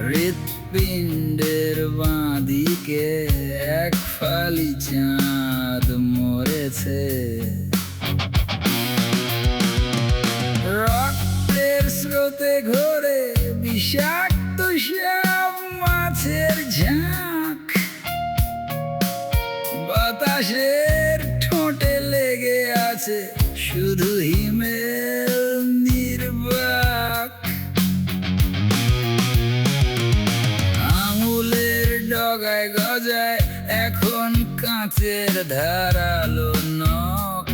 হৃৎপিণ্ডের বাঁদিকে এক ফালি চাঁদ মরেছে। রক্তের স্রোতে ঘোরে বিষাক্ত সব মাছের ঝাঁক, বাতাসের ঠোঁটে লেগে আছে শুধু হিমেল নির্বাক। আঙুলের ডগায় গজায় এখন কাঁচের ধারালো নখ।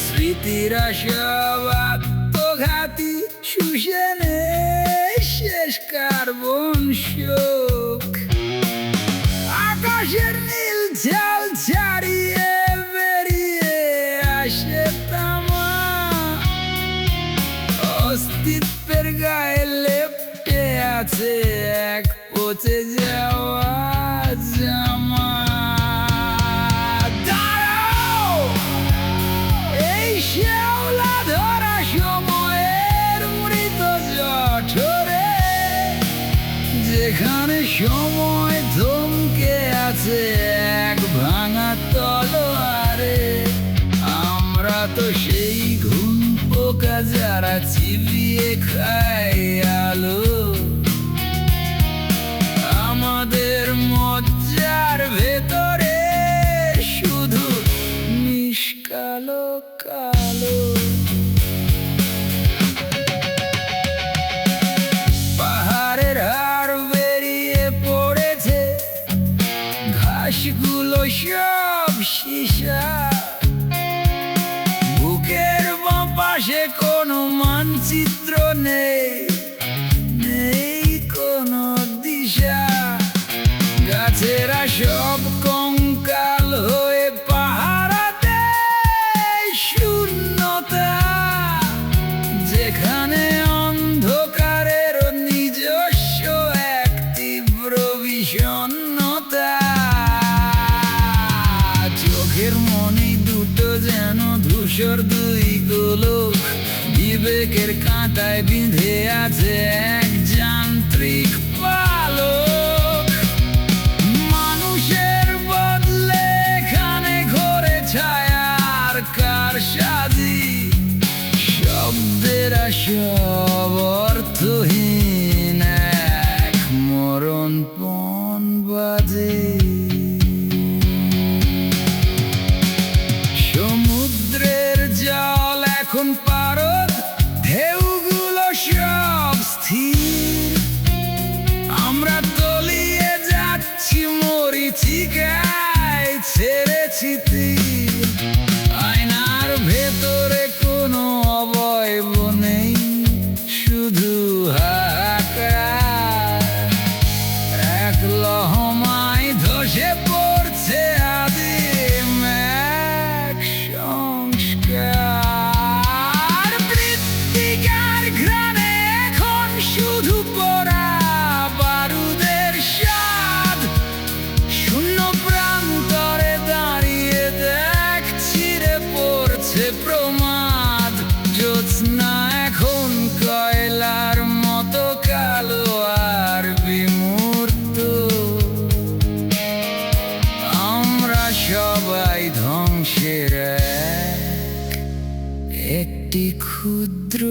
স্মৃতিরা সব আত্মঘাতী শুষে নেয় শেষ কার্বন শোক। আকাশের নীল ঝাল ছাড়িয়ে বেরিয়ে আসে তামা, অস্তিত্বের গায়ে লেপ্টে আছে এক পচে যাওয়া জামা। দাঁড়াও, এই শ্যাওলা ধরা সময়ের মৃত জঠরে, যেখানে সময় থমকে আছে এক ভাঙা তলোয়ারে। আমরা তো সেই ঘুম পোকা যারা চিবিয়ে খায় আলো, আমাদের মজ্জার ভেতরে শুধু নিষ্কালো কালো। পাহাড়ের হাড় বেরিয়ে পড়েছে, ঘাসগুলো সব সীসা। বুকের বাঁ পাশে কোনো মানচিত্র নেই, নেই কোনো দিশা। গাছেরা সব কঙ্কাল হয়ে পাহারা দেয় শূন্যতা, যেখানে অন্ধকারের নিজস্ব এক তীব্র বিষণ্ণতা। চোখের মনি দুটো যেন ধূসর দুই গোলক, বিবেকের কাঁটায় বিঁধে আছে এক যান্ত্রিক পালক। মানুষের বদলে এখানে ঘোরে ছায়ার কারসাজি, শব্দের সব অর্থহীন এক মরণপণ বাজে। সমুদ্রের জল এখন পারদ, ঢেউগুলো সব স্থির। আমরা তলিয়ে যাচ্ছি মরীচিকায়, ছেড়েছি তীর। আয়নার ভেতরে কোনো অবয়ব নেই, শুধু হাহাকার। এক লহমায় ধসে পড়ছে আদিম এক সংস্কার। মৃত্তিকার ঘ্রাণে এখন শুধু পোড়া বারুদের স্বাদ। শূন্য প্রান্তরে দাঁড়িয়ে দেখ ছিঁড়ে পড়ছে প্রমাদ। জ্যোৎস্না এখন কয়লার মতো কালো আর বিমূর্ত। আমরা সবাই ধ্বংসের একটি ক্ষুদ্র